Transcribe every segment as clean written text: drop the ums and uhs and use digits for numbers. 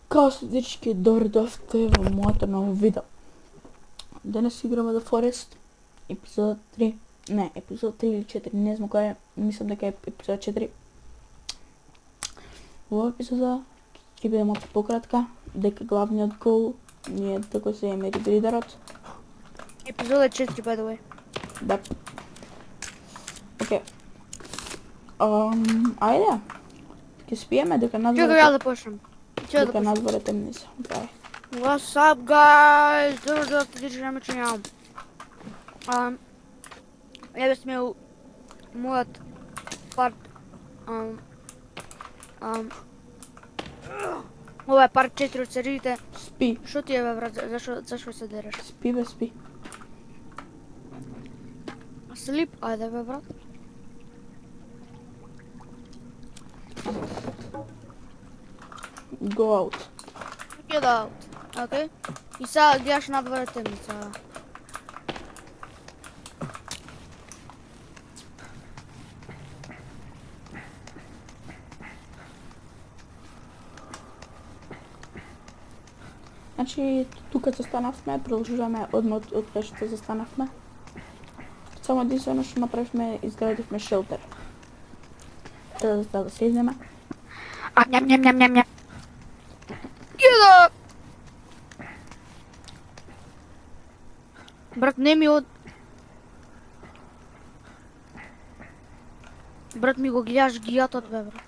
Као дојдовте во моето ново видео. Денес играме The Forest, епизод 3. Не, епизод 3 или 4, не знам кој е, мислам дека е епизод 4. Во оваа епизода ќе биде малку пократка, дека главниот гол ни е да го земеме рибридерот. Епизода 4, by the way. Да. Океј. Ајде. Ќе спиеме дека Чекај ја надвор да почнем. дека надвор е темница. Дај. What's up, guys? Добро дојдовте на мечења. Еве сме у мојот парк. Ова е парк 4 од сериите. Спи. Што ти е, бе, брат? Зашо се дереш? Спи бе, спи. Слип? Ајде, бе, брат. Go out. Get out. Океј? И сега гледаш надвор е темница. Значи, тука застанавме, продолжуваме одмор од кај што застанавме. Само единствено што направивме, изградивме шелтер. Треба да седнеме. Ням. Get up! Брат, не ми од... Брат, ми го гледаш гијатот, бе, брат.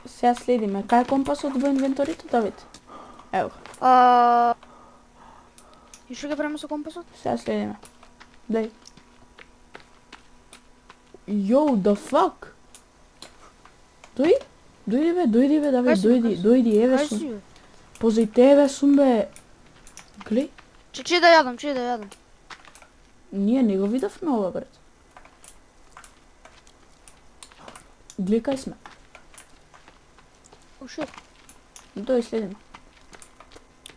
Сега следиме. Кај е компасот во инвенторито, Давид? Ево, И што ќе правиме со компасот? сега следиме. Дај. Yo, the fuck? Дојди бе, Давид, Кај си, бе, дојди, еве Кај сум. си, бе? Позај тебе сум, бе. Глеј, Че да јадам. ние не го видовме ова, брат. Глеј кај сме. Oh shit. Дој, следиме.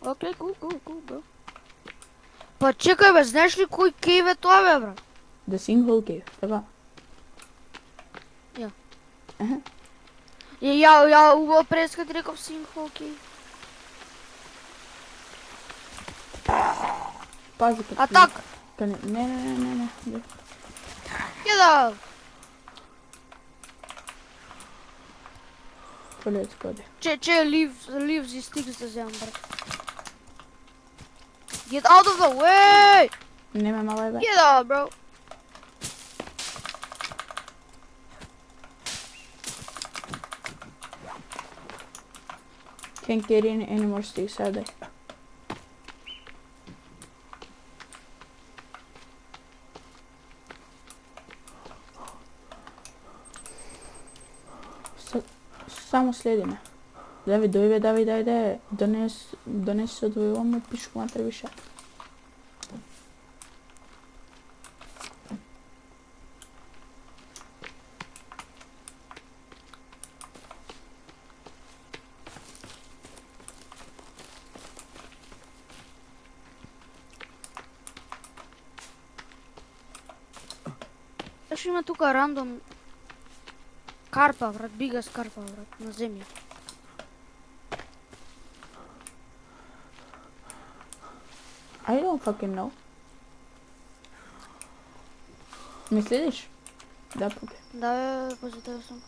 Окей, cool, bro. Па чекај, бе, знаеш ли кој кейв е тоа, бе, брат? The Sinkhole Cave, така? Ја. Еhe. Ја убаво прескат реков Sinkhole Cave. Пази кај. Атак! Не. Јада! Let's go there. Че, leaves и sticks да земам, брат. Get out of the way! Нема мале, бе. Get out, bro. Can't get in any more sticks, are they? Само следиме. Давид, ајде. Донес се одвојуваме пишку матре више. Зашо има тука рандом карпа, брат, бига карпа, брат, на земја. I don't fucking know. Ме следиш? Да, поке. Да, бе, поза тебе сум.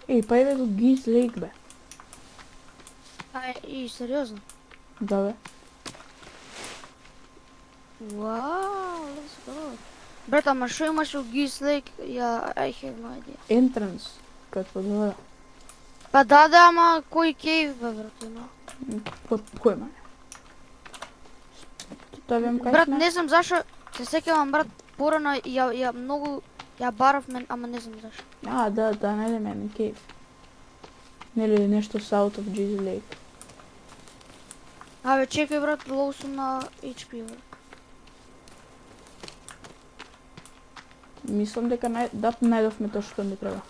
Еј, па еве го Geese Lake, бе. И сериозно? Да, бе. Вау, let's go. Брат, ама шо имаш у Geese Lake? I have no idea. Entrance. Како да. Па да, ама кој кейв, бе, брат, има? Кој ма? Тоа вем кај Брат, сме? не знам зашо, се сеќавам, брат, порано ја многу, ја баравме, ама не знам зашо. Да, најдеме еден кейв. Нели нешто south of Geese Lake. Абе, чекај, брат, лоу сум на HP, брат. Мислам дека најдовме тоа што ми треба.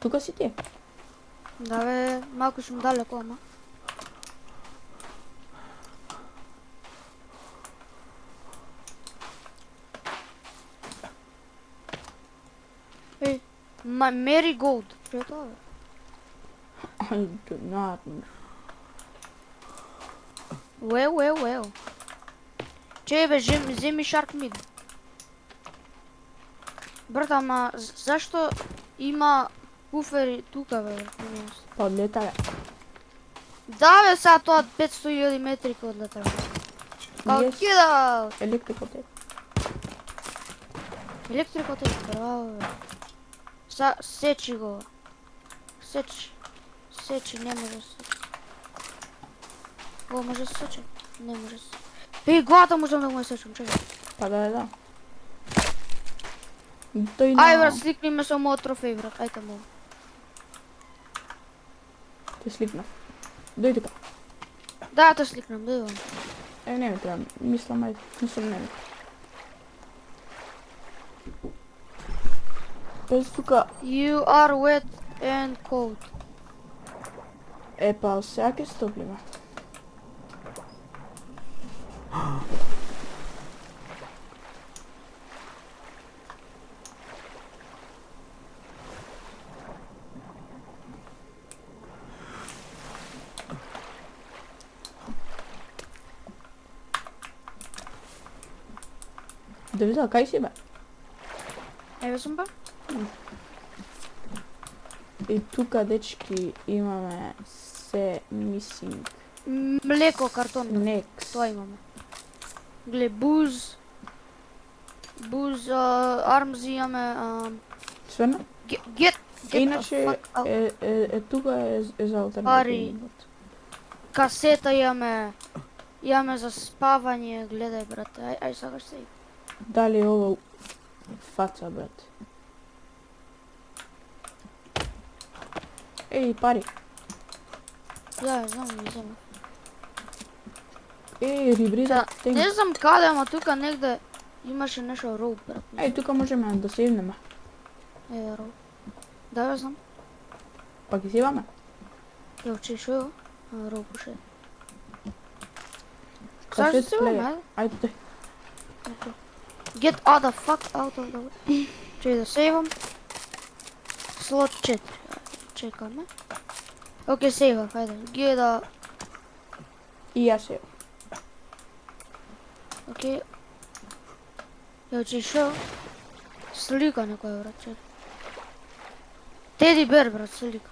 Тука си ти? Да бе, малку сум далеко, ама. Ей, Marigold. Што е тоа бе? I do not know. Well. Чеј бе, земи Shark Meat. Брат, ама зашто има пуфери тука бе? Па одлета бе. Да бе, сега тоа 500.000 метри кога одлета бе. Као Yes. кида! Електрикал теп. Електрикот е браво бе. Сечи го. Сечи, не може да сечи. О, може да сечи? Не може да сечи. Ей, главата можам да му ја сечам, чекай. Па да. Тој Ај брат, сликни ме со мојот трофеј брат, ајте му. Те сликнав. Дојди тука. Да, те сликнам, дојдам. Не ми треба, мислам не ми. Без тука, You are wet and cold. па сега ќе стоплиме. Да видам, кај си бе? Еве сум ба? И тука, дечки, имаме се missing. Млеко, картон. Next. Тоа имаме. Гле, буз, армз имаме, Свена? get the Иначе, fuck out. тука е за Пари. алтернативен. Касета имаме за спавање, гледај брате, ај сакаш се. Дали ово фаца, брат? Еј, пари. Ја, знам, не знам. Рибрида, Не знам каде, ама тука негде имаше нешто роуп, брат. Еј, тука можеме да севнеме. Еве роуп. Да, знам. Па ги севаме. Ја учиш ево, роуп уше. Касет се плеер. имаме, Ајде, тој. Get out the fuck out of the way. Чеј да сейвам. Слот 4. Чекаме. Океј, сейвав, ајде. Get И јас севам. Океј. Ја учиш шо? Слика некоја брат, чекай. Теди бер брат, слика.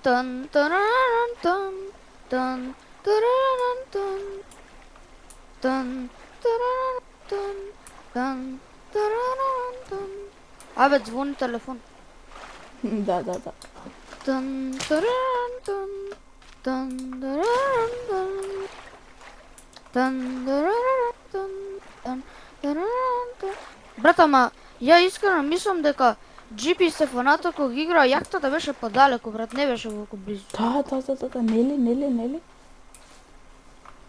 Тан тараран тан тан тараран тан тан тараран тан тараран тан. Абе, звони телефон. Да. Тан тараран тан тан тараран тан тан тараран тан тан тараран тан. Брат, ама ја искрено мислам дека GP Стефанато кога ги игра јахтата беше подалеку, брат, не беше толку близу. Да, нели.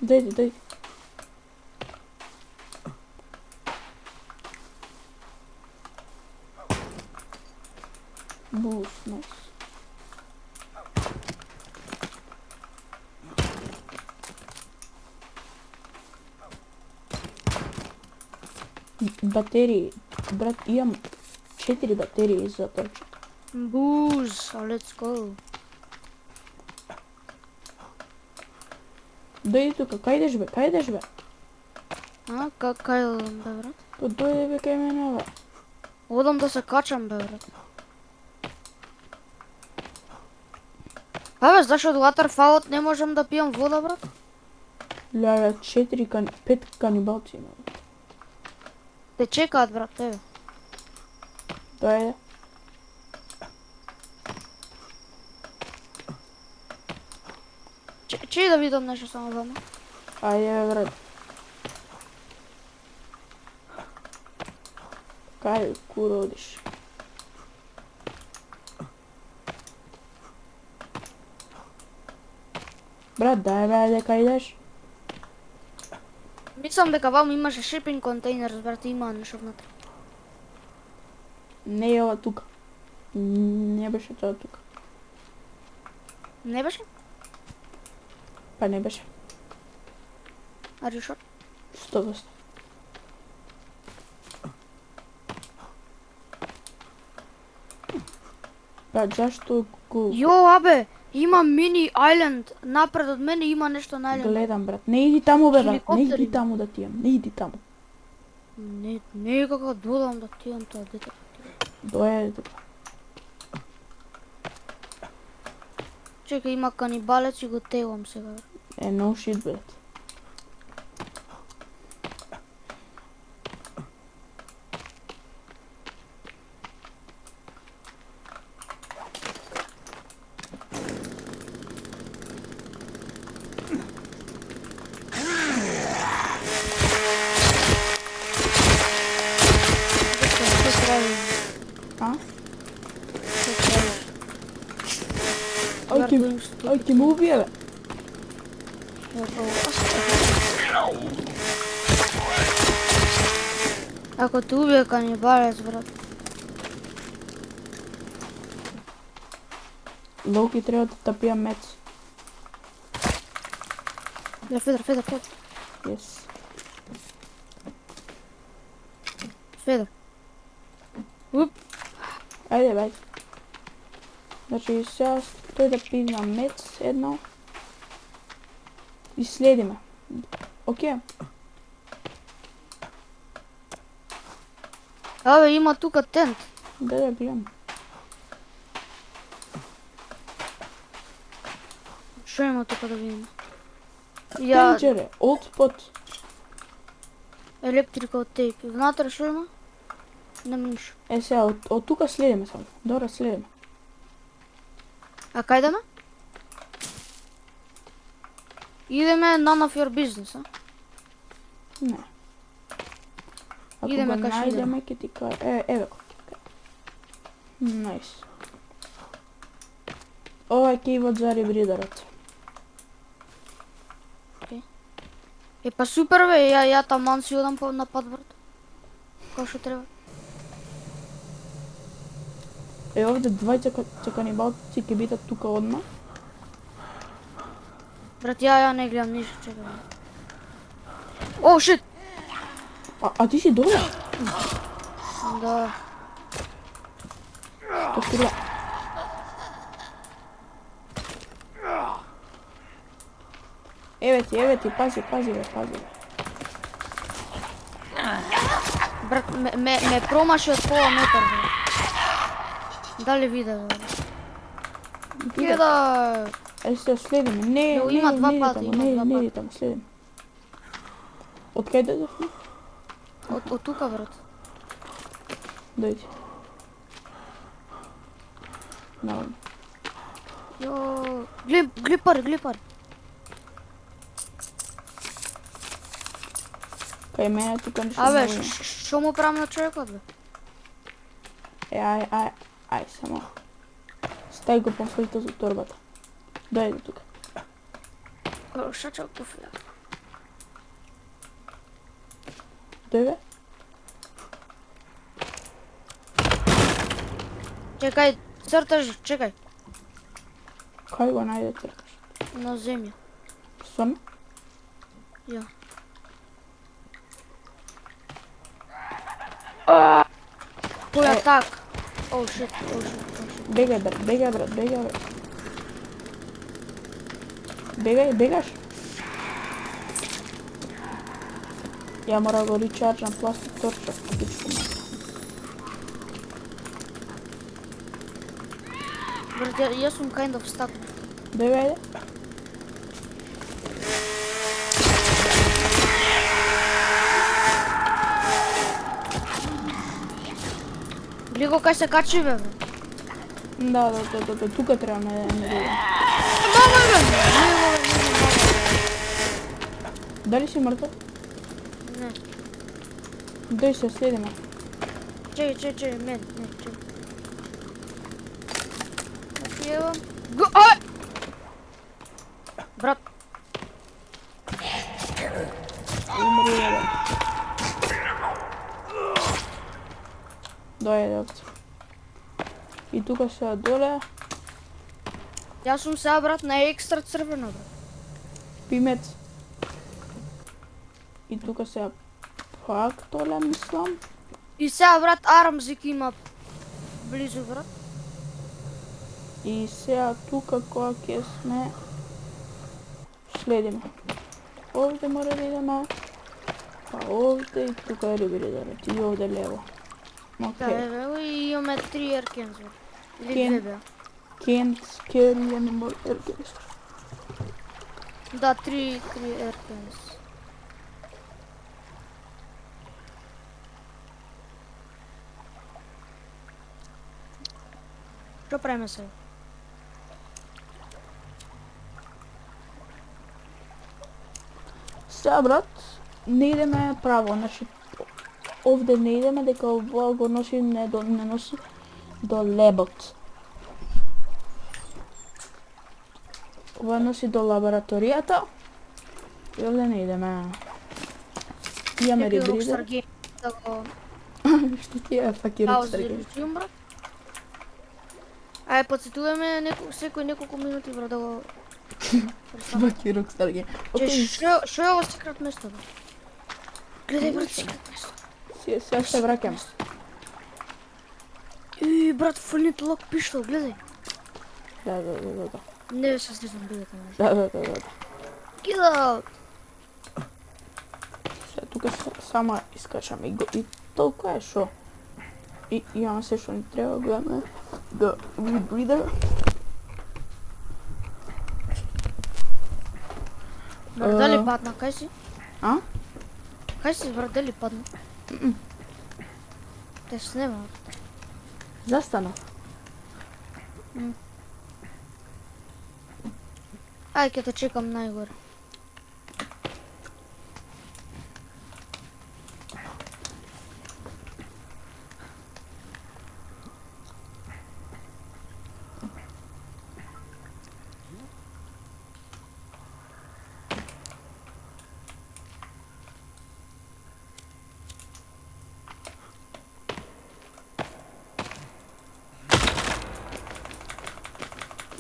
Дојди. Буш, найс. Батерии. Брат, имам 4 батерии за торче. Буз, let's go. Дојди тука, кај идеш бе? А, кај одам бе, брат? Па дојди бе кај мене бе. Одам да се качам бе, брат. Абе, зашто од Waterfall не можам да пијам вода, брат? Леле, 5 канибалци има. Те чекаат, брат, тебе. Дојде. Чеј да видам нешто само вама. Ајде, брат. Кај куро одиш? Брат, дај дека идеш. Мислам дека ваму имаше shipping containers, брат, има нешто внатре. Не е ова тука. Не беше тоа тука. Не беше? Па не беше. Are you sure? 100%. Брат, зашто го Јо, абе, има мини island, напред од мене има нешто на island. гледам, брат? Не иди таму, бе, брат. Не Хеликоптери. иди таму да тијам. Не иди таму. Не е како додам да тијам тоа дете. Дојде тука. Чекај, има канибалец и го телам сега. No shit, брат. А? Ај ќе ме убие, бе. Ако те убие канибалец, брат. Локи треба да тапија мец. Федер. Yes. Федер. Уп. Ајде, бај. Значи, сега тој да пизна мец едно. И следиме. Океј? Абе, има тука тент. Да, гледам. Шо има тука да видиме? Ја, Тенџере, old spot. electrical tape. Внатре шо има? Нема ништо. Е, сега, од тука следиме само. Добро, следиме. А кај идеме? Идеме none of your business, а? Не. Ако Идеме го кај што идеме. најдеме, ќе ти кажа. Еве го. Најс. Ова е кейвот за рибридерот. Е, па супер бе, ја таман си одам на пат, брат. Како што треба. Е, овде двајца канибалци ќе бидат тука одма. Брат, ја не гледам ништо, чекај. О, шит! А ти си доле? Да. Што струја? Еве ти, пази бе. Брат, ме промаши од пола метар, бе. Дали виде, бе? Кеда! Е, се следиме. Не, Јо, има два пати, не иди таму, следиме. Од кај додовме? Од тука, брат. Дојди. Наводно. Јо, глеј пари. Кај мене тука ништо Абе, не има. шо му правам на човекот, бе? Е, ај, само. Стај го помфлито за торбата. Дојди тука. Шачал кофе. Дојде? Чекај, црташ, чекај. Кај го најде тркаш? На земја. Стварно? Ја. Кој атак? Оу, шит. Бегај, брат. Бегаш? Ја мора го ричарджам пластик торча, пичко ме. Брат, јас сум kind of stuck. Бегај. Гледай го кај се качи, бе. Да, тука треба не бегај. Дали си мртов? Не. Дој се следиме. Чекај, мен, чекај. Значи, ево. Ај! Брат, Умри, бе. Дојде овце. И тука се доле, јас сум сега брат на екстра црвено брат. пимец. И тука се пак доле, мислам. И сега брат Арамзик има близу брат. И сега тука кога ќе сме следиме. Овде мора да идеме. Па овде и тука е рибридарот. И овде лево. Да, Окей. еве го и имаме 3 еркенс брат. Или Кен. 2 беа. Can't scare anymore Ergens. Да, 3 еркенс. Што правиме сега? Сега брат, не идеме право, значи овде не идеме дека ова го носи не носи до лебот. Ова носи до лабораторијата. И овде не идеме. Имаме Некој рибридер. Rockstar Game да го Што ти е факи Rockstar Game? паузирам брат. Ајде подсетуваме секој неколку минути брат да го Факи Rockstar Game. Че Окей, што е ово секрет место брат? Гледај брат секрет место. сега се враќам. И брат фулнит лок пиштол, гледај. Да. Не се слизам бидете. Да. Get out. Сега тука сама искачам и толку е шо. И имам се што ни треба, гледаме the rebreather. Брат, дали падна, кај си? А? Кај си брат, дали падна? Те снема. Застана. Ај ќе те чекам најгоре.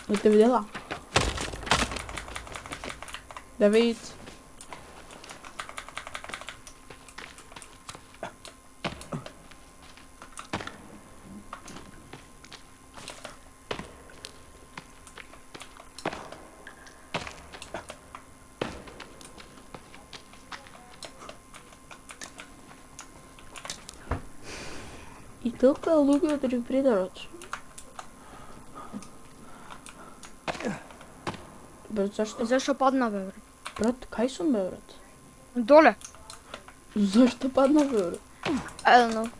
Не те видела? Давид. И толку е луѓе од рибридарот. Брат, зашто? Зашо падна бе брат? Брат, кај сум бе, брат? Доле. Зашто падна бе, брат? I don't know.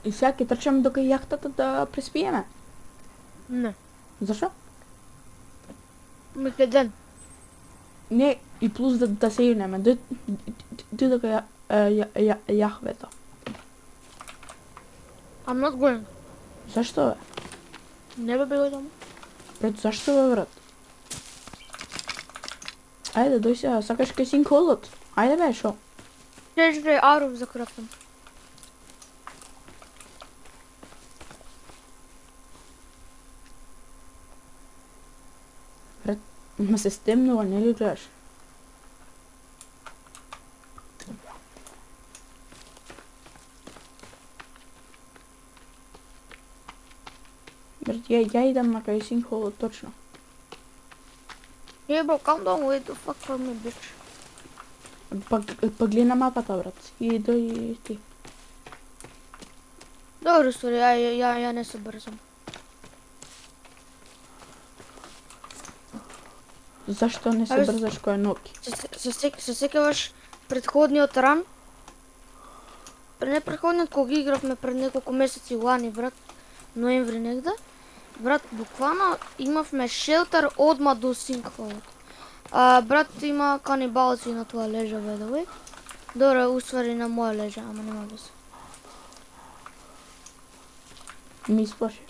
И сега ќе трчаме до кај јахтата да преспиеме. Не. Зашо? Меќе ден. Не, и плюс да се игнеме. Ди до кај јахвета. I'm not going. Зашто бе? Не бе бегај таму. Брат, зашто бе, брат? Ајде, дој сега, сакаш кај синколот. Ајде бе, шо? Чекај, аров за крафтам. Ма се стемнува, не ли гледаш? Брат, ја идам на кај синколот точно. Hey bro, calm down, wait the fuck from me, bitch. Па гледа на мапата, брат. И дој ти. Добро, стори, ја не се брзам. Зашто не се Абе, брзаш кој ноки? Се секаваш предходниот ран? Не предходниот, кога ги игравме пред неколку месеци лани, брат, ноември негде. Брат, буквално имавме шелтер одма до синкхолот. Брат, има канибалци на тоа лежа, by the way. Добре, уствари на моја леđа, ама нема везе. Ми исплаши.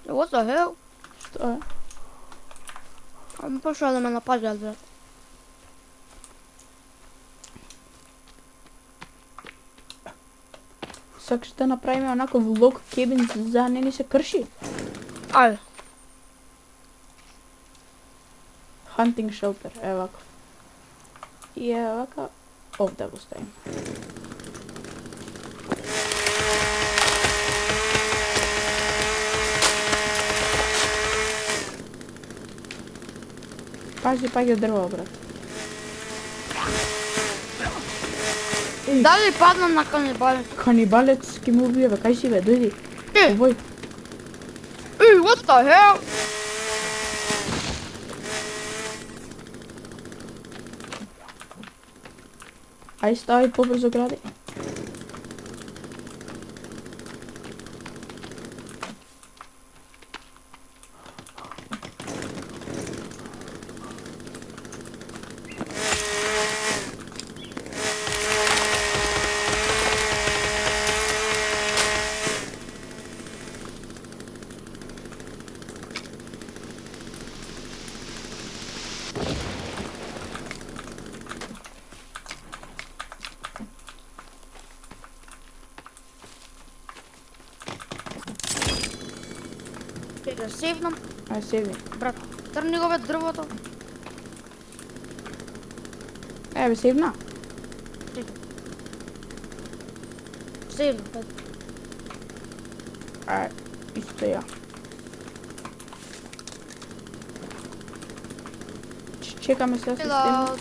What the hell? Што е? Ама пошла да ме нападјат, брат. Сакаш да направиме онаков лог кебин за не ни се крши? Ајде. Hunting shelter, е вака. И е вака, овде го ставим. Пази, паѓа дрво, брат. Дали паднам на канибалец? Канибалец ке ме убие, бе, кај си, бе, дојди. Овој. Ей, what the hell? Ај стави побрзо гради. Да севнам. Ај севи. Брат, трни го бе дрвото. Бе, севна. Севнам, бе. Исто ја. Чекаме се система.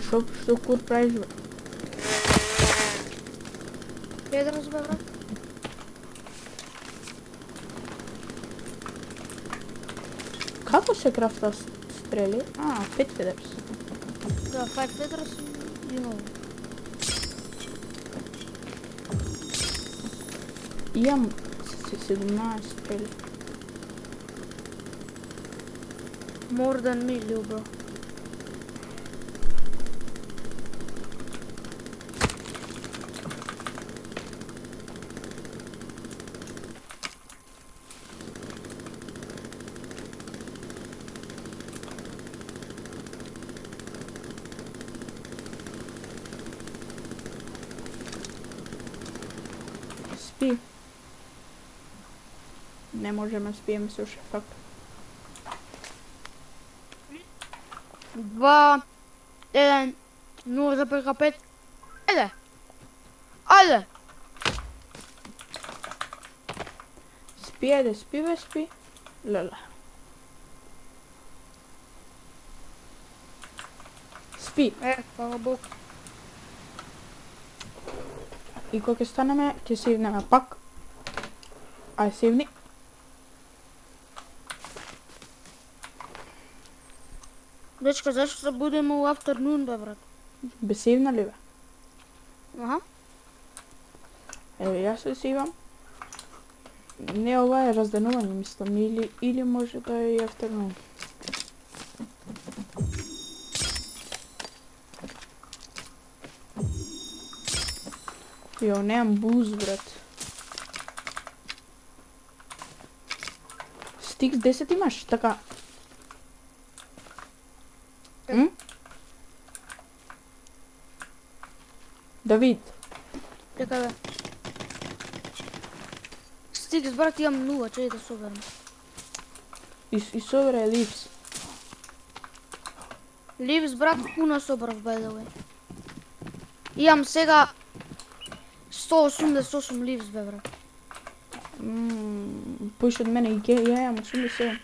Што кур правиш, бе? Педрос, бе, брат. Како се крафта стрели? 5 федерс. Да, 5 педрос, you know. Имам 17 стрели. More than me, little bro. Спи. Не можеме спиеме се уште факт. 2, 1, 0,5. Ајде. Ајде. Спи, ајде, спи, бе, спи. Леле. Спи. Фала Бог. И кога ќе станеме, ќе севнеме пак. Ај, севни. Дечка, зашто се будеме у afternoon, бе, брат? Бе, севна ли, бе? Аха. Еве, јас се севам. Не, ова е разденување, мислам, или може да е и afternoon. Јо, немам буз, брат. Стикс 10 имаш, така? Давид. Чекај, бе. Стикс, брат, имам 0, чеј да соберам. И собере липс. Ливс, брат, пуно собрав, by the way. Имам сега 188 ливс, бе, брат. Поише од мене и ја имам 87.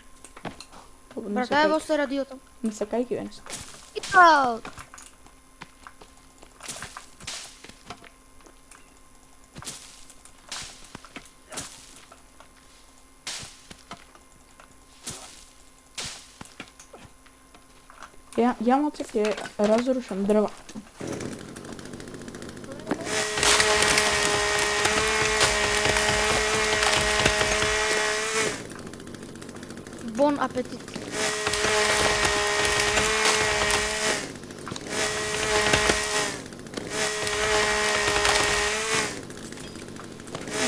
Брат, ајде во се радиото. Не сакајки, бе, не сакајки. Ипал! Јамоца ќе разрушам дрва. Бон апетит.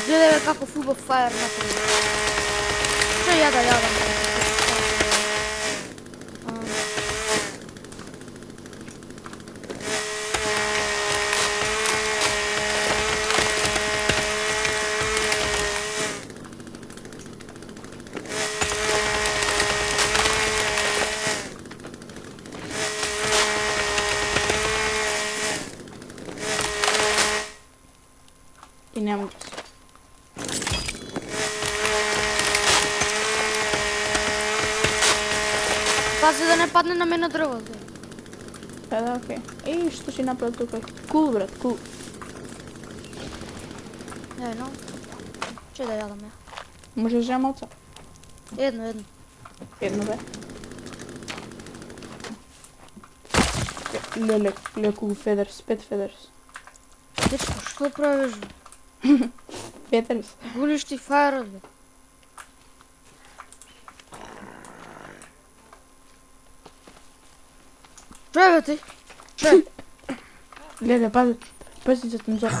Гледај бе како убав фајер направи. Што ја да јадам? И нема газ. Пази да не падне на мене дрвото. Да, окей. Еј, што си направил тука? Кул, брат, кул. Но. Че да јадам ја? Може жемалца? Едно. Едно бе. Леку федерс, 5 федерс. Дечко, што правиш? Федерс. Гулиш ти фајерот бе. Чој бе ти? Чој? Леле, пази за тензор.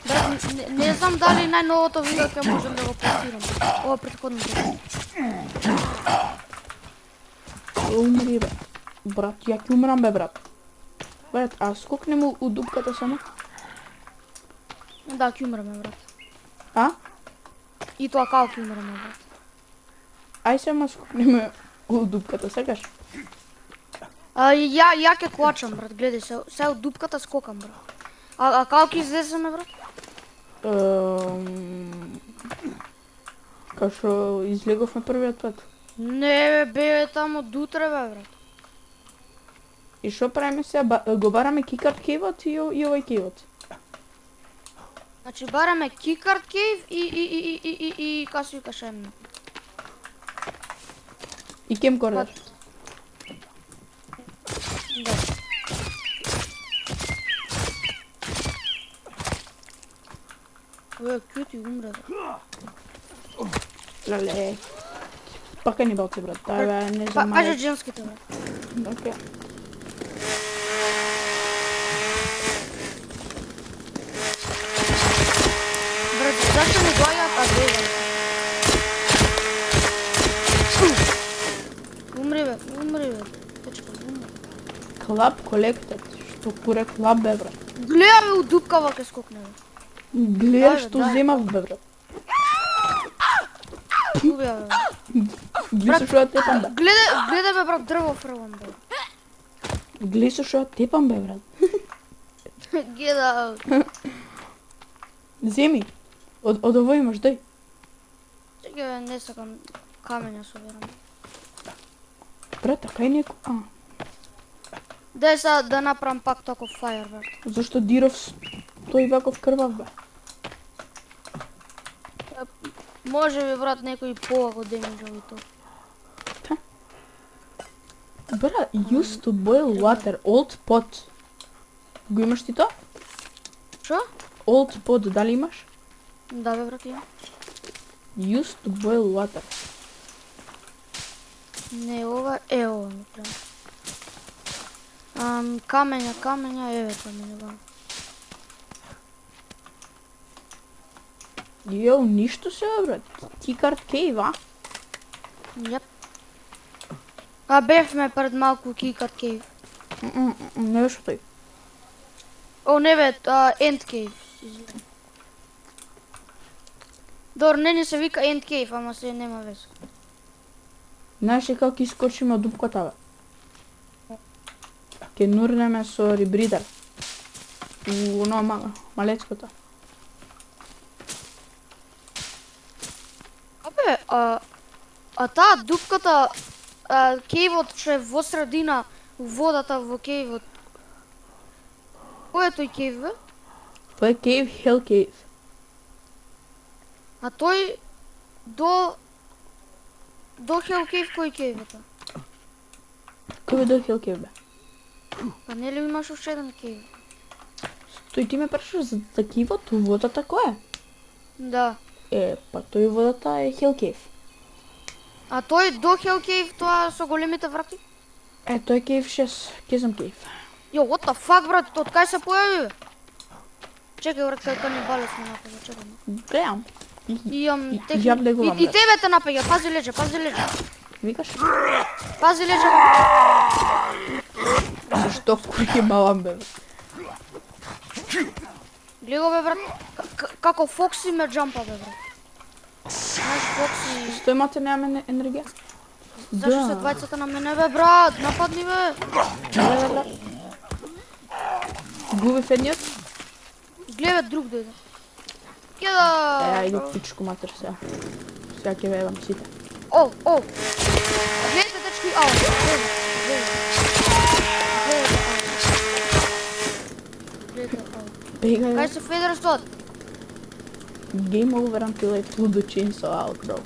Брат, не знам дали најновото видео ќе можам да го постирам. Ова претходното. Умри бе. Брат, ја ќе умрам бе, брат. Брат, а скокне му у дупката само? Да, ќе умреме, брат. А? И тоа како ќе умреме, брат. Ај само скокнеме у дупката, сакаш? Ја ќе клачам, брат, гледај се од дупката скокам, брат. А како ќе излеземе, брат? Као што излеговме првиот пат. Не бе таму од утре бе, брат. И што правиме сега? Го бараме кикард кейвот и овој кейвот. Значи бараме кикард кейв и како се викаше? И кемкордер. Да. Ој кјути умре. Леле. Па канибалци, брат. Дај бе, не знам. Кажа женските, брат. Окей. Брат, зашто ми доаѓаат адева? Умри бе. Дечко, умри. Клаб колектед. Што куре клаб бе, брат. Гледа бе, у дупкава ке скокне бе. Гледаш Да, што да. земав бе, брат. Убија бе. Гледаш што ја тепам бе. Гледа бе, брат, дрво фрлам бе. Гледаш што ја тепам бе, брат. Гледа. Земи. Од овој имаш, дај. Чекай бе, не сакам камења соберам. Брат, а кај неко? Дај сега да направам пак таков фајер, брат. Зашто Диров тој ваков крвав бе? Може би, брат, некој повако демиджа и тоа. Брат, used to boil water, old pot. Го имаш ти тоа? Шо? Old pot, дали имаш? Да бе, брат, ја. Used to boil water. Не, ова ми треба. Камења, еве камења, ба. Јо, ништо се, брат. Кикард кейв, а? Јап. А бевме пред малку кикард кейв. Не беше тој. О, не бе, End Cave. Добро, не се вика End Cave, ама се нема веза. Знаеш ли како искочиме од дупката, бе? Ке нурнеме со рибридер. У оно малецкото. Абе, таа дупката, кейвот што е во средина, водата во кейвот. Кој е тој кейв, бе? Тоа е кейв, Hell Cave. А тој до Hell Cave кој кейв е тоа? Кој бе Hell Cave бе? Па нели имаш уште еден кейв? Тој ти ме прашаш за такивото, водата која е? Да. Па тој водата е Hell Cave. А тој до Hell Cave, тоа со големите врати? Тој е Cave 6, Chasm Cave. Јо, what the fuck, брат, од кај се појави, бе? Чекај, брат, кај канибалец ме напаѓа, чекај. Гледам. И имам ја техник. влегувам, И брат. тебе те напаѓа, пази леđа, пази леđа. Викаш? Пази леđа. Зашто кури малам бе? Гледай го, бе, брат, како Фокси ме джампа, бе, брат. Знаеш, Фокси... Што имате, немаме енергија? Зашто се двајцата на мене, бе, брат? Нападни, бе. Гледай, брат. Губи федниот? Гледай, бе, друг дојде. Кеда! Ајде, пичко матер сега. Сега ќе ве евам сите. О! Гледайте, дечки, ау, гледайте. Гледайте, ау. Бегај, Кај се федерас тоа? game over until I pull the chainsaw out, bro.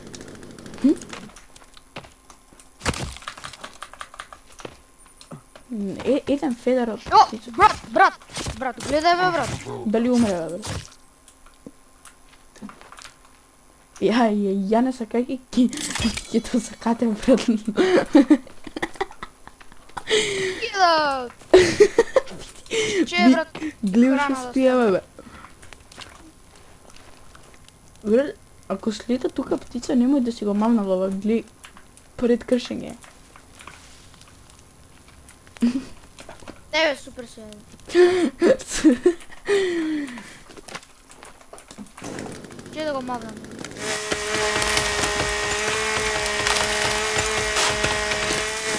Еден федер од О, птица. брат, гледај, бе, брат. Дали умре, бе, брат? Ја не сакај ќе то сакате, брат. Кеда! Че, брат? Гледаш Храна што да спиеме, бе. Брат, ако слета тука птица, немој да си го мамна глава, гледај пред кршење. Не, бе, супер се. Че да го мавнам.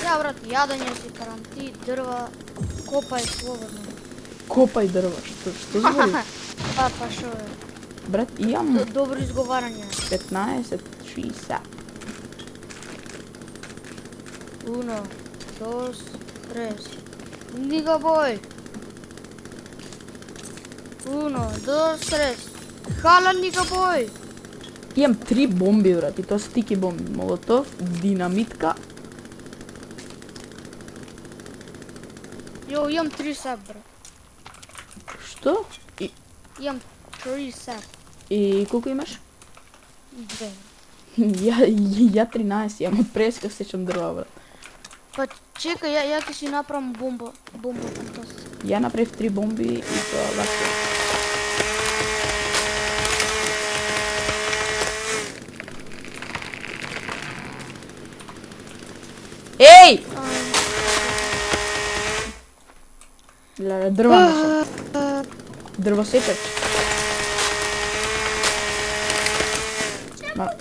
Ја, брат, јадење си карам, ти дрва, копај слободно. Копај дрва, што збори? Па шо е? Брат, имам Добро изговарање. 15-60. 1, 2, 3. Нига бој. 1, 2, 3. Хала нига бој. Имам 3 бомби, брат, и тоа стики бомби. Молотов, динамитка. Јо, имам 3 сап, брат. Што? Имам 3 сап. И колку имаш? 2. Ја 13, имам од преска сечам дрва, брат. Па чекај, ја ќе си направам бомба. Бомба фантастика. Ја направив 3 бомби и тоа ласно. Еј! Леле, дрва несам. Дрвосечач.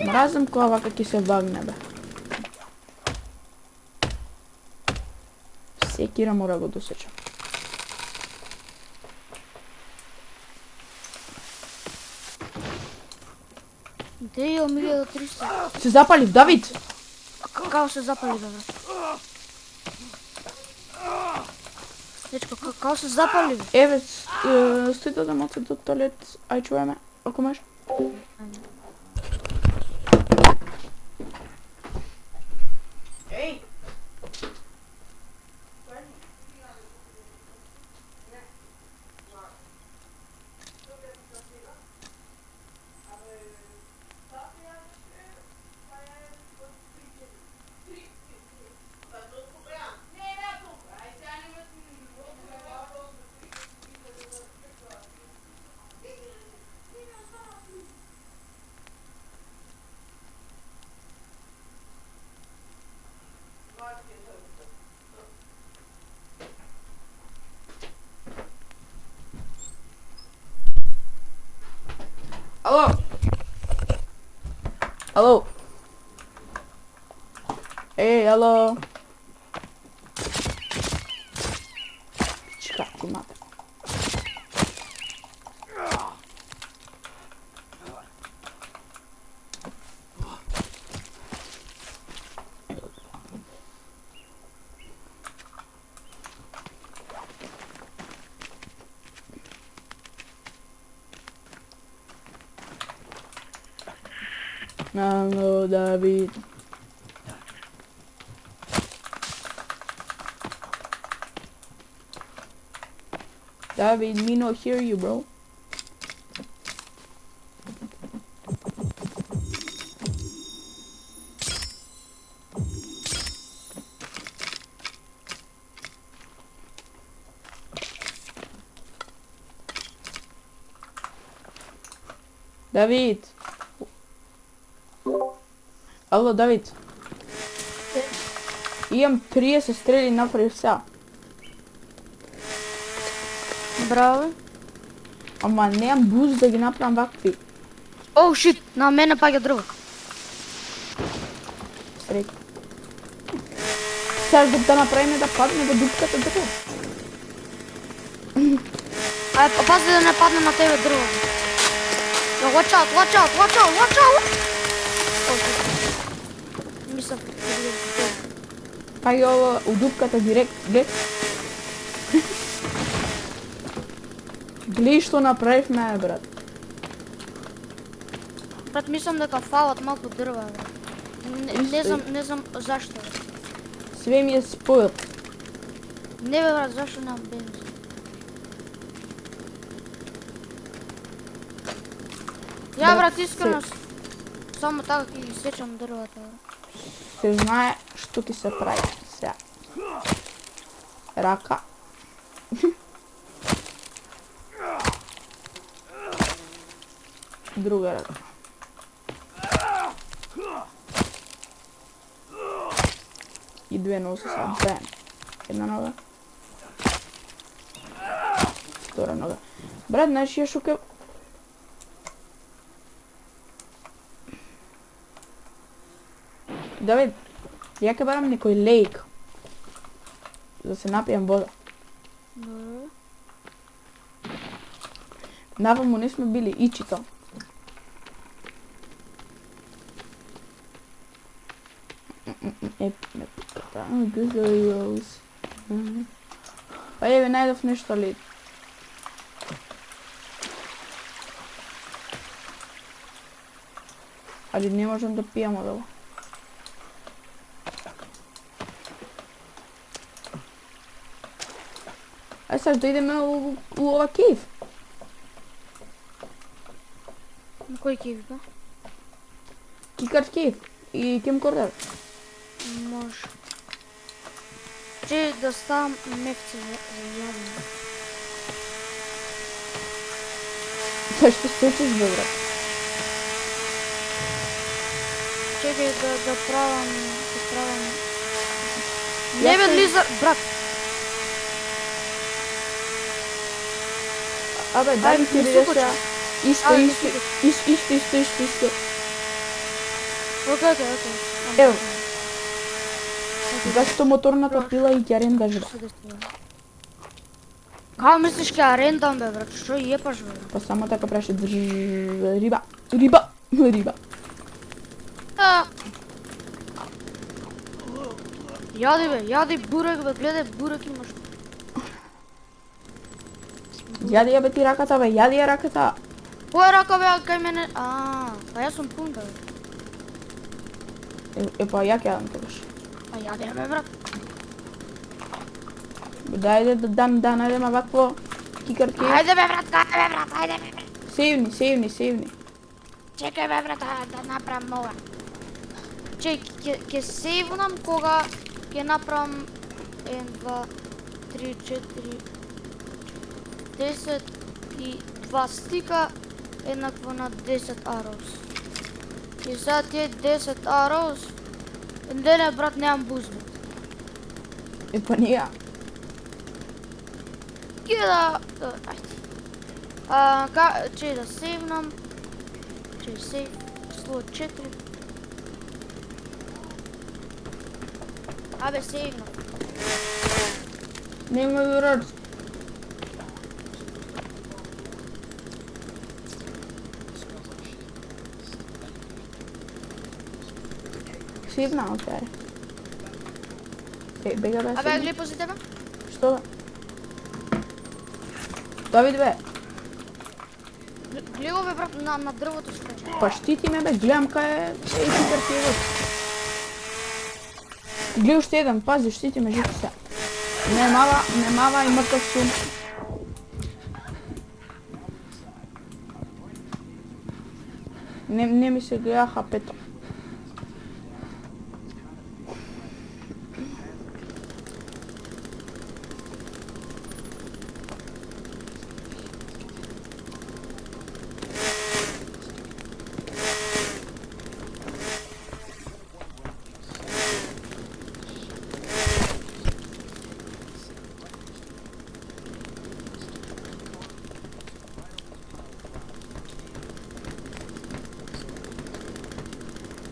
Мразам која вака ќе се вагне, бе. Секира мора го досечам. Де ја милија до 300. Се запалив, Давид! Како се запали, бе, брат? Дечко, како се запали, бе? Еве, стои да дам до тоалет, ај чувај ме, ако може. Еј! Ало? Ало? Еј, ало? Чекай, ти мата. Ало, Давид. David, me not hear you, bro. David. Ало, Давид. Имам 30 стрели направив сега. Браво. Ама немам буст да ги направам вакви. Оу, шит, на мене паѓа дрво. Среќа. Сега да направиме да падне до дупката дрво. Ајде, пази да не падне на тебе дрво. Watch out, watch out, watch out, watch out! Мислам, Паѓа ова у дупката директ, глед. Гледи што направивме, брат. брат, мислам дека фалат малку дрва, брат. Не знам зашто. Све ми е спојот. Не бе, брат, зашто немам бензин? Ја, брат, искрено, само така ќе ги сечам дрвата, брат. Се знае што ќе се прави сега. Рака. Друга рака. И две носи са. Бем. Една нога. Втора нога. Брат, знаеш ја шуке... Давид, ја ке барам некој лейк. Да се напијам вода. Добро. Наваму не сме били ичито. Google Rose. Па еве најдов нешто ли. Али не можам да пијам од ова. Ај сега да идеме у ова кейв. На кој кив, бе? Кикард кейв и Кемкордер. Може. Че да ставам мефци за јадење. Зашто стечеш, бе, брат? Чекај да правам... Не бе, лизар, брат! Абе, дай ми ти не видеш сукочи. ја. Исто. Окей. Ево. Зашто моторната пила и ќе рендаш, бе. Како мислиш ќе арендам, бе, брат? Што јепаш, бе? Па само така праше риба. Јади, бе, јади бурек, бе, гледај бурек имаш. Јади ја бе ти раката, бе, јади ја раката. Која рака, бе, кај мене? Па јас сум пун, бе. Па ја ќе јадам тогаш. Па јади ја, бе, брат. Дајде да најдеме вакво кикар кейв. Ајде, бе, брат, ајде, бе, брат. Сейвни. Чекај, бе, брат, да направам ова. Ќе сейвнам кога ќе направам 1, 2, 3, 4, 10 и 2 стика еднакво на 10 arrows. И сега тие 10 arrows, денес, брат, немам бузбет. Па ние. Ке че да сейвнам. Че сейв 104. Абе, сейвнам. Нема брат. Сейвна, окей. Бега, бе. Абе, гледај пози тебе. Што, бе? Давид, бе. Гледај, бе, брат, на дрвото скача. Па штити ме, бе, гледам кај е кикар кейвот. Гледа уште еден, пази, штити ме, жити се. Не мава и мртов сум. Не ми се гледа хапето.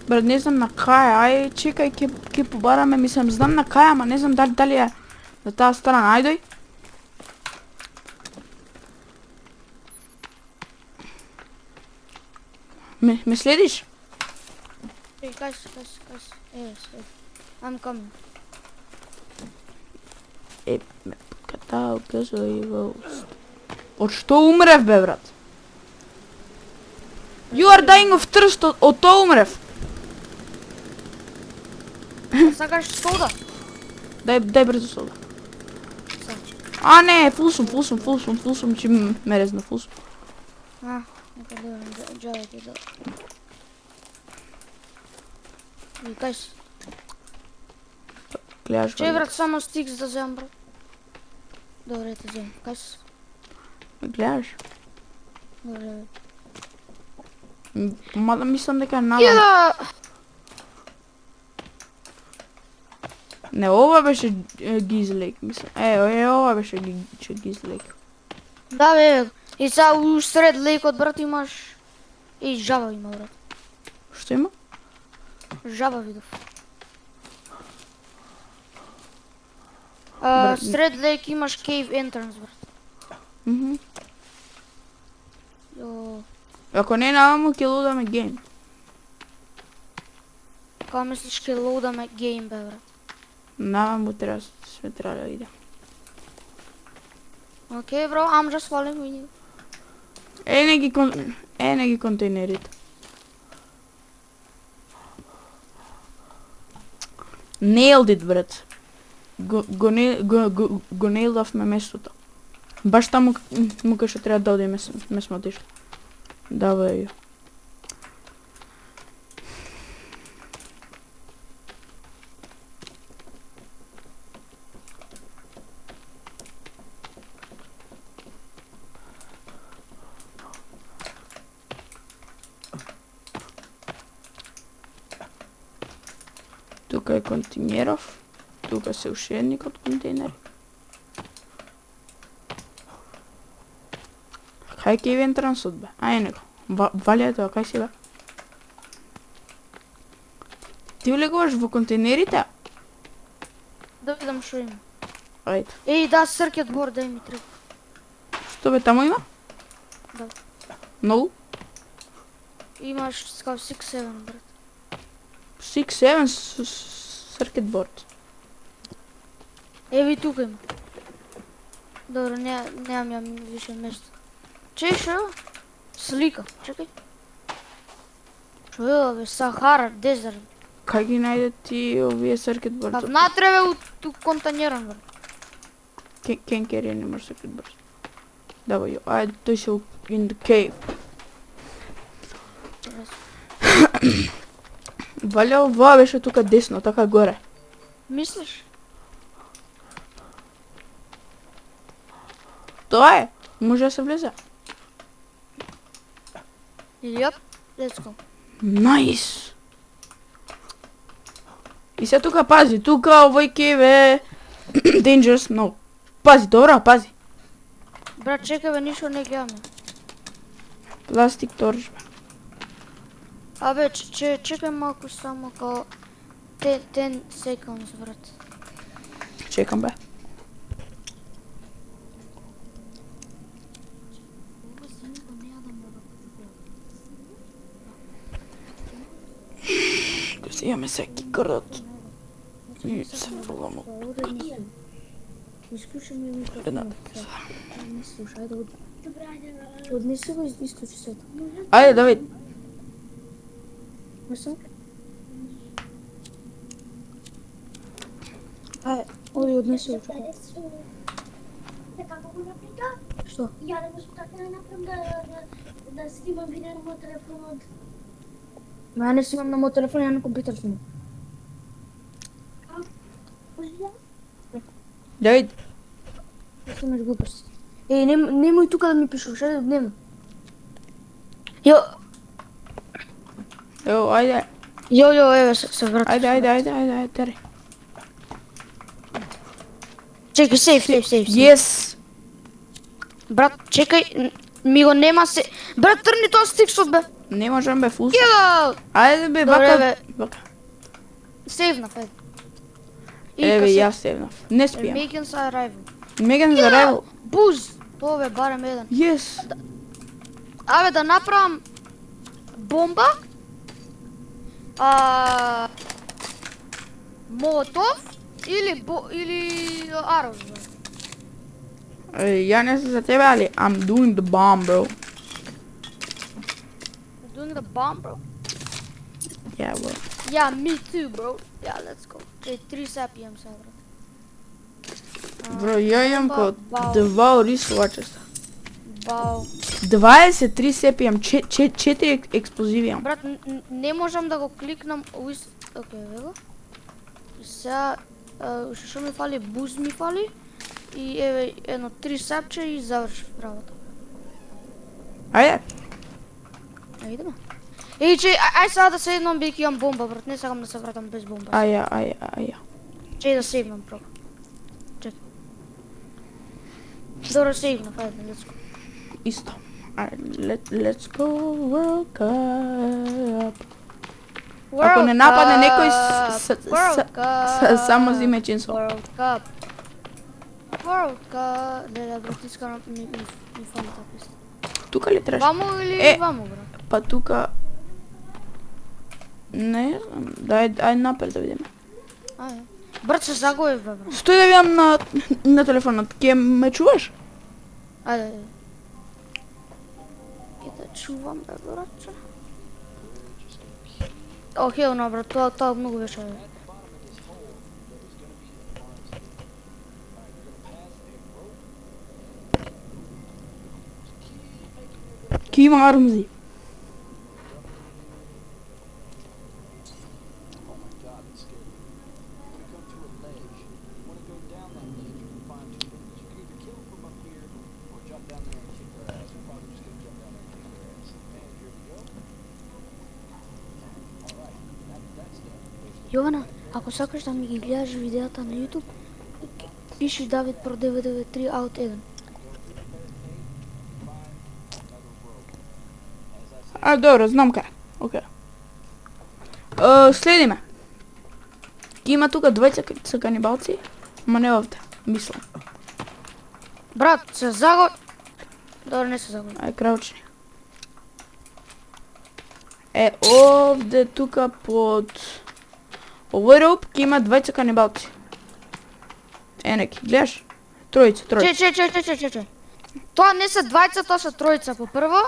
Брат, не знам на кај, ај, чекај, ќе побараме, мислам, знам на кај, ама не знам дали е на таа страна, ајдој. Ме следиш? Hey, guys. Yes. I'm coming. Ме подкатал, кажа и вост. Од што умрев, бе, брат? You are dying of thirst, од тоа умрев. Сакаш сода? Дај брзо сода. Са. А, не, фул сум, че ме резна, фул сум. Нека да джавајте да. И guys. Гледаш Че го. брат, само стикс да земам, брат. Добре, те земам. Guys. Ме гледаш? Добре. Мада мислам дека е надам. Да! Не, ова беше гизлек, мислам. Ова беше гизлек. Да, бе. И са усред лейкот, брат, имаш... И жаба има, брат. Што има? Жаба видов. Брат, Сред лейк имаш cave entrance, брат. Јо... Ако не наваму, ќе лудаме гейм. Као мислиш ке лоудаме гейм, бе, брат? Наваму сме требали да иде. Окей, бро, I'm just following with you. Не ги контейнерите. Nailed it, брат. Го нейлдавме местото. Баш таму кај што треба да одиме сме отишли. Давај ја. Тука е контейнеров. Тука се уште едник од контейнери. Кај ќе ивен трансот, бе? Ај него. Валија тоа, кај си, бе? Ти влегуваш во контейнерите? Да видам шо има. Ајде. Еј, да, circuit board, дај ми треба. Што бе, таму има? Да. Многу? Имаш као 6-7, брат. 6-7 circuit board. Еви тука има. Добро, немам ја више место. Чеј шо? Слика, чекај. Шо е, бе, Сахара, дезерт. Кај ги најде ти овие circuit board? А внатре, бе, у контейнерот, брат. Can't carry any more circuit boards. Давај ја, ајде, тој се in the cave. Валја, ова беше тука десно, така горе. Мислиш? Тоа е, може да се влезе. Јап, let's go. Најс! И се тука пази, тука овој кев е dangerous, но пази, добро, пази. Брат, чекај, бе, ништо не гледаме. Пластик торж, бе. Абе, чекај малку само као 10 seconds, брат. Чекам, бе. Го си имаме секи град. И се фрлам од тука. Исклучи ми микрофон. Едната. Не слушај, да однеси го и исклучи сето. Ајде, Давид. Мислам? Оди, однеси го. Како го направи? Што? Ја да го спутате да направам да снимам видео на мојот телефон од Ма ја не снимам на мој телефон, ја на компјутер снимам. Давид, Не снимаш глупости. Немој тука да ми пишуваш, ајде дневно. Јо, ајде, еве се врати. ајде, тере. Чекај, сейф. Yes. Брат, чекај, ми го нема се. Брат, трни тоа стиксот бе. Не можам бе фул. Ја! Ајде бе, Добре, бе. вака. Сейвнав, еве. Еве, јас севнав. Не спијам. Megan's arrival. Меган за ревел. Буз! Тоа бе барем еден. Yes. Абе да направам бомба. Молотов или аров. Ја не се за тебе, али I'm doing the bomb, bro. Doing the bomb, bro. Yeah, bro. Yeah, me too, bro. Yeah, let's go. 3 сапи имам сега, брат. Bro, ја имам бау. по 2 рисувачеста. Бау. 23 сепи имам, 4 експлозиви имам. Брат, не можам да го кликнам у ист... Окей, его. И сега, што ми фали? Буз ми фали. И еве едно 3 сапче и завршив работа. Ајде. Ајдеме. Ај сега да сейвнам бидејќи имам бомба, брат. Не сакам да се вратам без бомба. Аја. Чеј да сейвнам проба. Чекај. Добро сейвнав, ајде, let's go. Исто. Let's go World Cup. Ако не нападне некој само зиме чинсо. World Cup. Леле, брат, искрено ми фали таа песна. Тука ли треш? Ваму или ваму, брат? Па тука... Не знам, ајде напред да видиме. Ајде. Брат, се загубив, бе, брат. Стој да видам на телефонот, ке ме чуваш? Ајде. Ке да чувам, бе, братче. О, хел, no, брат, тоа многу беше. Ке има армзи. Јована, ако сакаш да ми ги гледаш видеата на YouTube, пиши Давид Про 993 Out 1. Добро, знам кај. Океј. Следи ме. Ке има тука двајца канибалци, ама не овде, мислам. Брат, се загубив. Добро, не се загубив. Ај, краучни. Овде тука под... Овој роуп ке има двајца канибалци. Неки, гледаш? Тројца. Че. Тоа не се двајца, тоа се тројца по прво.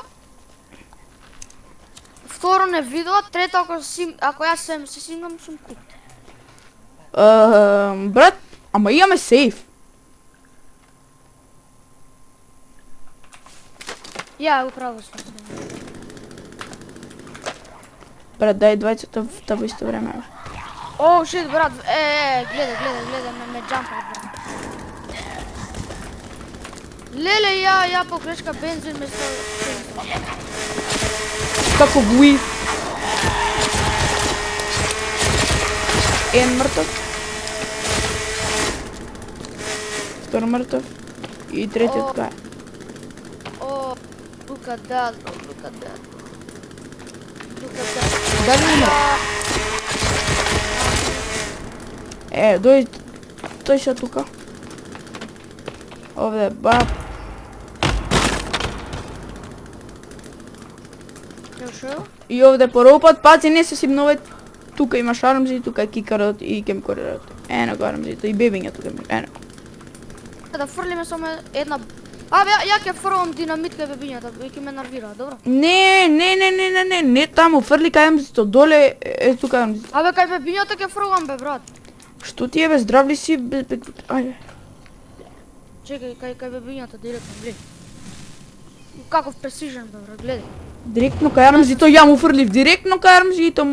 Второ не видува, трето ако јас се симнам сум кут. Брат, ама имаме сейф. Ја, управо сум. Брат, дај двајцата во исто време, бе. О, шит, брат, гледај, ме джампа, брат. Леле, ја по грешка бензин ме Како буи. Еден мртов. Втор мртов. И третиот кај. О, look at that, bro, look at that. Дали умре? Дојди, тој ша тука. Овде, бап. И овде по роупот, паци, не се симновај. Тука имаш армзи, тука е кикарот и кемкорерот. Ено го армзито и бебиња тука. Ено. Да фрлиме само една... Абе, ја ќе фрлам динамит кај бебињата, ќе ме нервира, добро? Не таму, фрли кај армзито, доле е тука армзито. Абе, кај бебињата ќе фрлам, бе, брат. Што ти е, бе, здравли си, бе, ајде. Чекај, кај бебињата, директно, гледај. Каков пресижен, бе, брат, гледај. Директно кај армзито, ја му фрлив, директно кај армзито.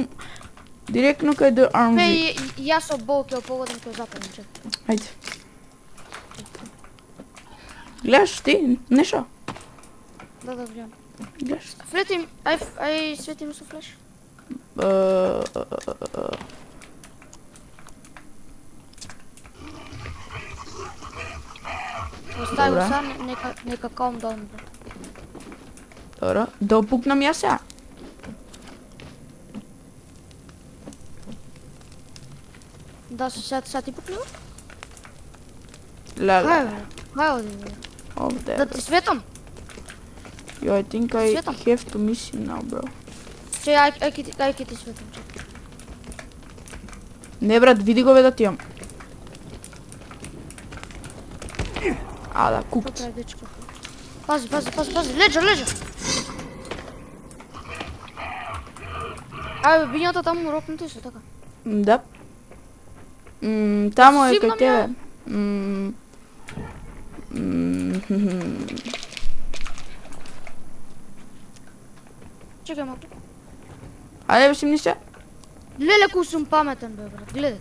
Директно кај the армзи. Јас со бол ќе погодам кој западен чек. Ајде. Гледаш ти, нешто? Да, гледам. Гледаш? Флетим, ај светим со флеш. Остави го Добра. сам, нека calm down, брат. Добро, да опукнам ја сега. Да, сега ти пукнува? Леле, Кај оди, бе? овде. Да ти светам? Yo, I think I Светам. have to miss you now, bro. Че, ај ќе ти светам, чек. Не, брат, види го бе да ти имам. А, да, Што кукт. прави дечко? Пази, леđа! Ајде, бињата таму рокнути се, така. Да. Тамо е Сигурно кај тебе. Чекај малку. Ајде, бе, си мнише. Леле, кој сум паметен, бе, брат, гледај.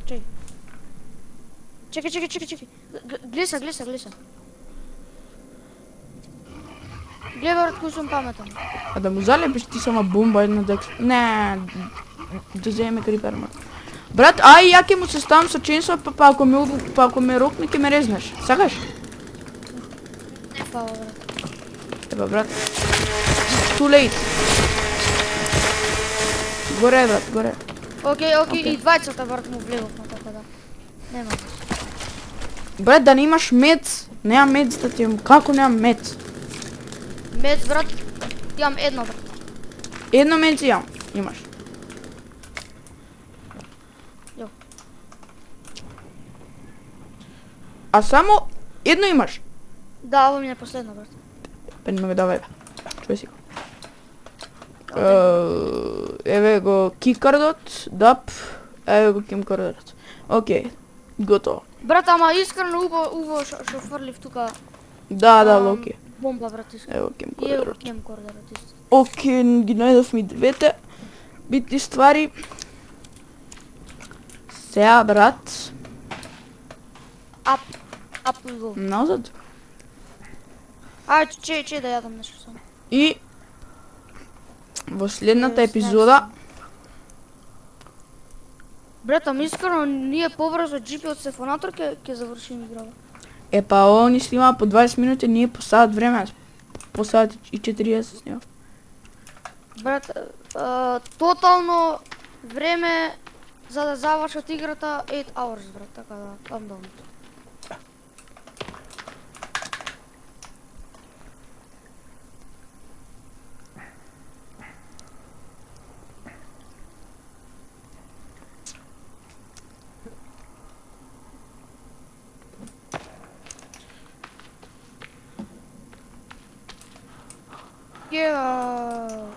Чекај. Глеса. Гледа, брат, кој сум паметен. А да му залепиш ти сама бомба една декс. Не, да вземе крипер, брат, ај, ја ќе му се ставам со ченсо, па ако ме рокне, ќе ме резнеш. Сакаш? Не фала, брат. Еба, брат. Too late. Горе, брат, горе. Окей, и двајцата, брат, му влеговме, така да. Нема. Брат, да не имаш мец. Немам мец да ти имам. Како немам мец? Мец, брат, имам едно, брат. Едно мец имам. Имаш. Јо. А само едно имаш. Да, ово ми е последно, брат. Па не ме го давај, бе. Чуј си го. Еве го кикардот, дап. Еве го кимкардот. Окей, готово. Брат, ама искрено убаво што фрлив тука. Да, Локи. Бомба, брат, искрено. Ево И ево кимкардот. кемкордерот исто. Окей, ги најдовме двете битни ствари. Сега, брат, Ап we go. назад. Ајде, че да јадам нешто само. И во следната епизода Брат, ама искрено ние побрзо GP од Сефонатор ќе завршиме играва. па ово ни снима по 20 минути, ние по сат време, по сат и 40 снима. Брат, тотално време за да завршат играта 8 hours, брат, така да, calm down. Yeah.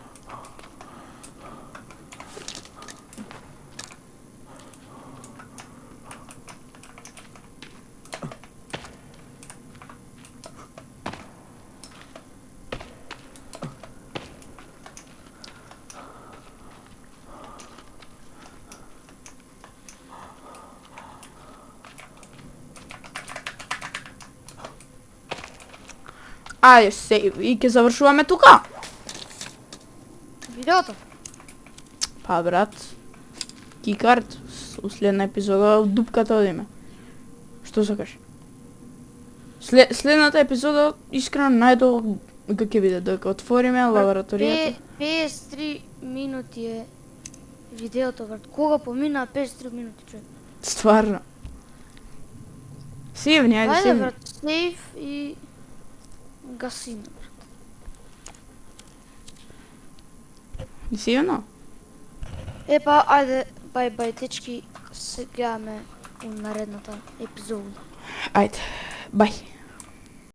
Ајде, сейв, и ќе завршуваме тука. Видеото? Па, брат, кикард, у следна епизода од дупката одиме. Што сакаш? Следната епизода, искрено, најдолго ќе биде, дека отвориме лабораторијата. 53 минути е видеото, брат. Кога помина 53 минути, човек? Стварно. Сивни, ајде, Ајде, сивни. брат, сейв и гасиме, брат. И сивно? Епа, ајде, бај, дечки, се гледаме у наредната епизода. Ајде, бај.